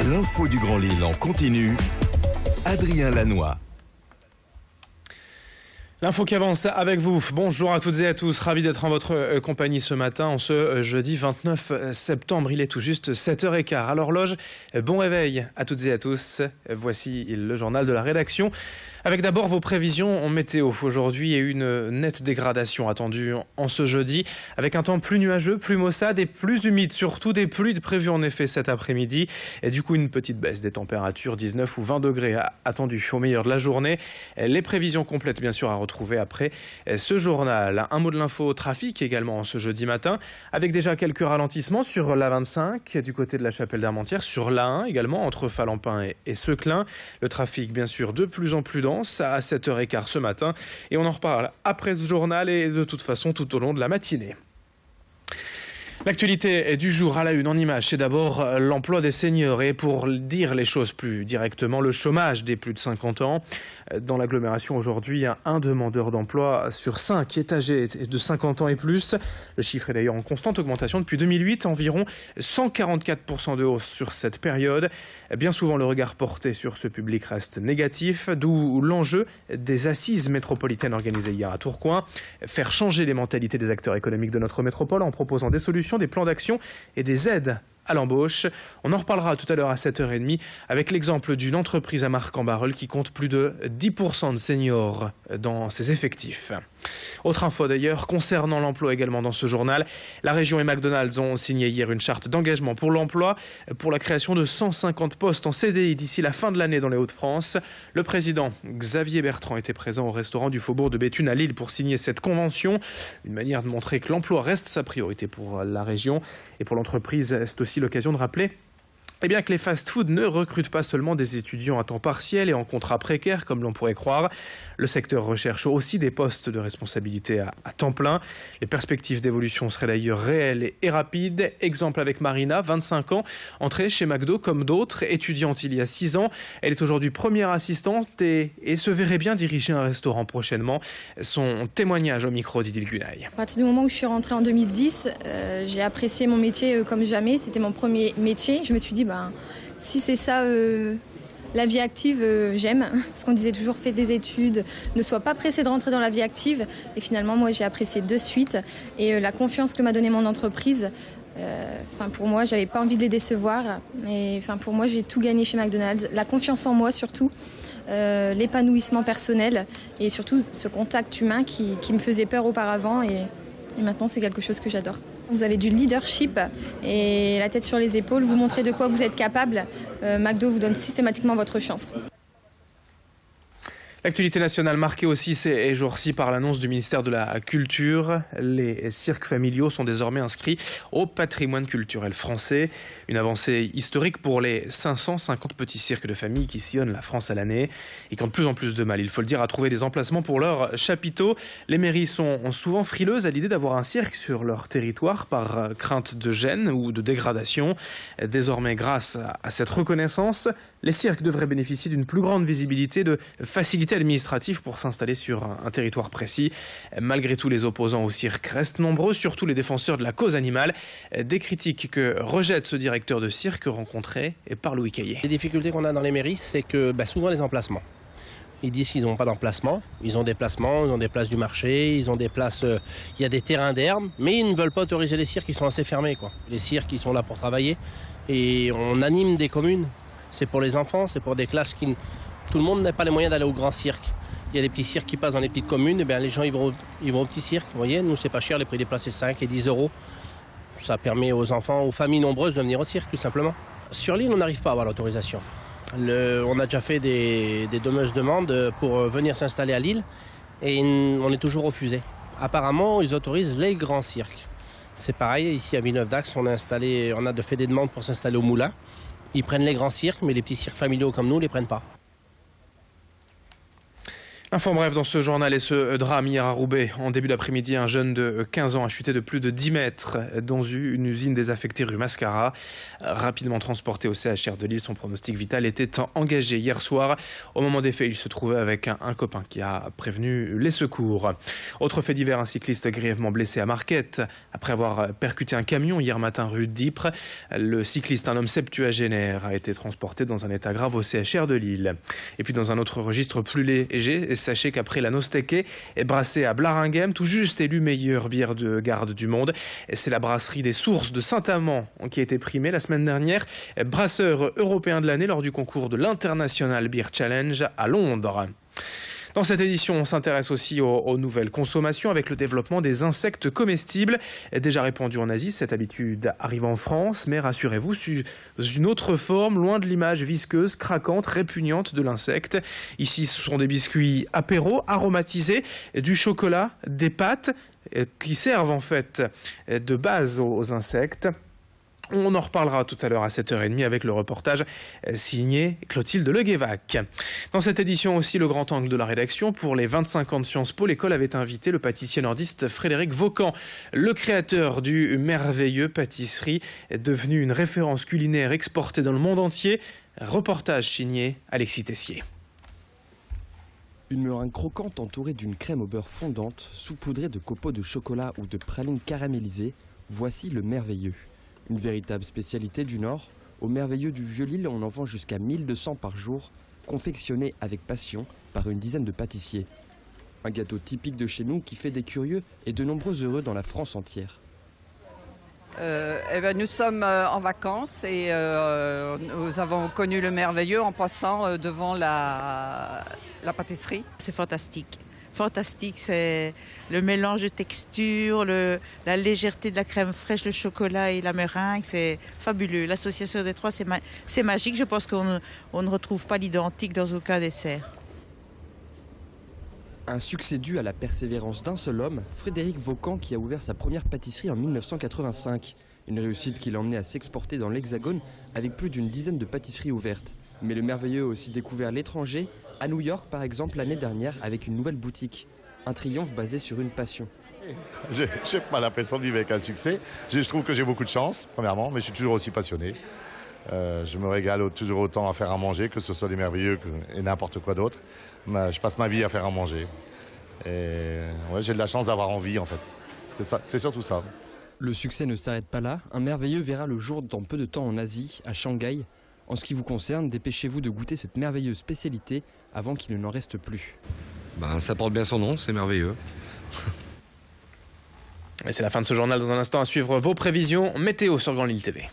L'info du Grand Lille en continu. Adrien Lannoy. L'info qui avance avec vous. Bonjour à toutes et à tous. Ravi d'être en votre compagnie ce matin, en ce jeudi 29 septembre. Il est tout juste 7h15 à l'horloge. Bon réveil à toutes et à tous. Voici le journal de la rédaction. Avec d'abord vos prévisions en météo. Aujourd'hui, il y a une nette dégradation attendue en ce jeudi, avec un temps plus nuageux, plus maussade et plus humide. Surtout des pluies prévues en effet cet après-midi. Et du coup, une petite baisse des températures, 19 ou 20 degrés attendues au meilleur de la journée. Les prévisions complètes, bien sûr, à retrouver après ce journal. Un mot de l'info trafic également ce jeudi matin, avec déjà quelques ralentissements sur l'A25 du côté de la Chapelle d'Armentières, sur l'A1 également entre Falampin et Seclin. Le trafic bien sûr de plus en plus dense à 7h15 ce matin et on en reparle après ce journal et de toute façon tout au long de la matinée. L'actualité du jour à la une en images, c'est d'abord l'emploi des seniors et pour dire les choses plus directement, le chômage des plus de 50 ans. Dans l'agglomération aujourd'hui, un demandeur d'emploi sur 5 est âgé de 50 ans et plus. Le chiffre est d'ailleurs en constante augmentation depuis 2008, environ 144% de hausse sur cette période. Bien souvent, le regard porté sur ce public reste négatif, d'où l'enjeu des assises métropolitaines organisées hier à Tourcoing. Faire changer les mentalités des acteurs économiques de notre métropole en proposant des solutions, des plans d'action et des aides à l'embauche. On en reparlera tout à l'heure à 7h30 avec l'exemple d'une entreprise à Marc-en-Barœul qui compte plus de 10% de seniors dans ses effectifs. Autre info d'ailleurs concernant l'emploi également dans ce journal. La région et McDonald's ont signé hier une charte d'engagement pour l'emploi pour la création de 150 postes en CDI d'ici la fin de l'année dans les Hauts-de-France. Le président Xavier Bertrand était présent au restaurant du Faubourg de Béthune à Lille pour signer cette convention. Une manière de montrer que l'emploi reste sa priorité pour la région et pour l'entreprise. C'est aussi l'occasion de rappeler que les fast-foods ne recrutent pas seulement des étudiants à temps partiel et en contrat précaire comme l'on pourrait croire. Le secteur recherche aussi des postes de responsabilité à temps plein. Les perspectives d'évolution seraient d'ailleurs réelles et rapides. Exemple avec Marina, 25 ans, entrée chez McDo comme d'autres, étudiante il y a 6 ans. Elle est aujourd'hui première assistante et se verrait bien diriger un restaurant prochainement. Son témoignage au micro d'Idil Gunaï. À partir du moment où je suis rentrée en 2010, j'ai apprécié mon métier comme jamais. C'était mon premier métier. Je me suis dit, si c'est ça, la vie active, j'aime. Parce qu'on disait toujours, fais des études, ne sois pas pressé de rentrer dans la vie active. Et finalement, moi, j'ai apprécié de suite. Et la confiance que m'a donnée mon entreprise, pour moi, j'avais pas envie de les décevoir. Et pour moi, j'ai tout gagné chez McDonald's. La confiance en moi, surtout. L'épanouissement personnel et surtout ce contact humain qui me faisait peur auparavant. Et maintenant, c'est quelque chose que j'adore. Vous avez du leadership et la tête sur les épaules, vous montrez de quoi vous êtes capable. McDo vous donne systématiquement votre chance. L'actualité nationale marquée aussi ces jours-ci par l'annonce du ministère de la Culture. Les cirques familiaux sont désormais inscrits au patrimoine culturel français. Une avancée historique pour les 550 petits cirques de famille qui sillonnent la France à l'année et qui ont de plus en plus de mal, il faut le dire, à trouver des emplacements pour leurs chapiteaux. Les mairies sont souvent frileuses à l'idée d'avoir un cirque sur leur territoire par crainte de gêne ou de dégradation. Désormais, grâce à cette reconnaissance, les cirques devraient bénéficier d'une plus grande visibilité, de facilité administrative pour s'installer sur un territoire précis. Malgré tout, les opposants au cirque restent nombreux, surtout les défenseurs de la cause animale. Des critiques que rejette ce directeur de cirque rencontré par Louis Caillé. Les difficultés qu'on a dans les mairies, c'est que souvent les emplacements. Ils disent qu'ils n'ont pas d'emplacement. Ils ont des placements, ils ont des places du marché, ils ont des places. Il y a des terrains d'herbe, mais ils ne veulent pas autoriser les cirques, ils sont assez fermés, quoi. Les cirques, ils sont là pour travailler et on anime des communes. C'est pour les enfants, c'est pour des classes qui. Tout le monde n'a pas les moyens d'aller au grand cirque. Il y a des petits cirques qui passent dans les petites communes, et bien les gens ils vont au petit cirque. Vous voyez, nous c'est pas cher, les prix des places c'est 5 et 10 euros. Ça permet aux enfants, aux familles nombreuses de venir au cirque tout simplement. Sur l'île, on n'arrive pas à avoir l'autorisation. On a déjà fait des demandes pour venir s'installer à l'île et on est toujours refusé. Apparemment, ils autorisent les grands cirques. C'est pareil, ici à Villeneuve-d'Ascq, on a fait des demandes pour s'installer au Moulin. Ils prennent les grands cirques, mais les petits cirques familiaux comme nous ne les prennent pas. Enfin bref, dans ce journal et ce drame hier à Roubaix, en début d'après-midi, un jeune de 15 ans a chuté de plus de 10 mètres dans une usine désaffectée rue Mascara. Rapidement transporté au CHR de Lille, son pronostic vital était engagé hier soir. Au moment des faits, il se trouvait avec un copain qui a prévenu les secours. Autre fait divers, un cycliste grièvement blessé à Marquette après avoir percuté un camion hier matin rue d'Ypres. Le cycliste, un homme septuagénaire, a été transporté dans un état grave au CHR de Lille. Et puis dans un autre registre plus léger, sachez qu'après la Nosteke est brassée à Blaringhem, tout juste élue meilleure bière de garde du monde. C'est la brasserie des Sources de Saint-Amand qui a été primée la semaine dernière, brasseur européen de l'année lors du concours de l'International Beer Challenge à Londres. Dans cette édition, on s'intéresse aussi aux nouvelles consommations avec le développement des insectes comestibles. Déjà répandu en Asie, cette habitude arrive en France, mais rassurez-vous, sous une autre forme, loin de l'image visqueuse, craquante, répugnante de l'insecte. Ici, ce sont des biscuits apéro, aromatisés, du chocolat, des pâtes qui servent en fait de base aux insectes. On en reparlera tout à l'heure à 7h30 avec le reportage signé Clotilde Le Guévac. Dans cette édition aussi, le grand angle de la rédaction. Pour les 25 ans de Sciences Po, l'école avait invité le pâtissier nordiste Frédéric Vaucan, le créateur du merveilleux pâtisserie, devenu une référence culinaire exportée dans le monde entier. Reportage signé Alexis Tessier. Une meringue croquante entourée d'une crème au beurre fondante, saupoudrée de copeaux de chocolat ou de pralines caramélisées, voici le merveilleux. Une véritable spécialité du Nord. Au merveilleux du Vieux-Lille, on en vend jusqu'à 1200 par jour, confectionnés avec passion par une dizaine de pâtissiers. Un gâteau typique de chez nous qui fait des curieux et de nombreux heureux dans la France entière. Nous sommes en vacances et nous avons connu le merveilleux en passant devant la pâtisserie. C'est fantastique. Fantastique, c'est le mélange de textures, la légèreté de la crème fraîche, le chocolat et la meringue, c'est fabuleux. L'association des trois, c'est magique. Je pense qu'on ne retrouve pas l'identique dans aucun dessert. Un succès dû à la persévérance d'un seul homme, Frédéric Vaucan, qui a ouvert sa première pâtisserie en 1985. Une réussite qui l'a emmené à s'exporter dans l'Hexagone avec plus d'une dizaine de pâtisseries ouvertes. Mais le merveilleux a aussi découvert l'étranger, à New York par exemple l'année dernière avec une nouvelle boutique. Un triomphe basé sur une passion. J'ai pas l'impression de vivre avec un succès. Je trouve que j'ai beaucoup de chance, premièrement, mais je suis toujours aussi passionné. Je me régale toujours autant à faire à manger, que ce soit des merveilleux et n'importe quoi d'autre. Je passe ma vie à faire à manger. Et ouais, j'ai de la chance d'avoir envie en fait. C'est surtout ça. Le succès ne s'arrête pas là. Un merveilleux verra le jour dans peu de temps en Asie, à Shanghai. En ce qui vous concerne, dépêchez-vous de goûter cette merveilleuse spécialité avant qu'il n'en reste plus. Ça porte bien son nom, c'est merveilleux. Et c'est la fin de ce journal. Dans un instant, à suivre vos prévisions météo sur Grand Lille TV.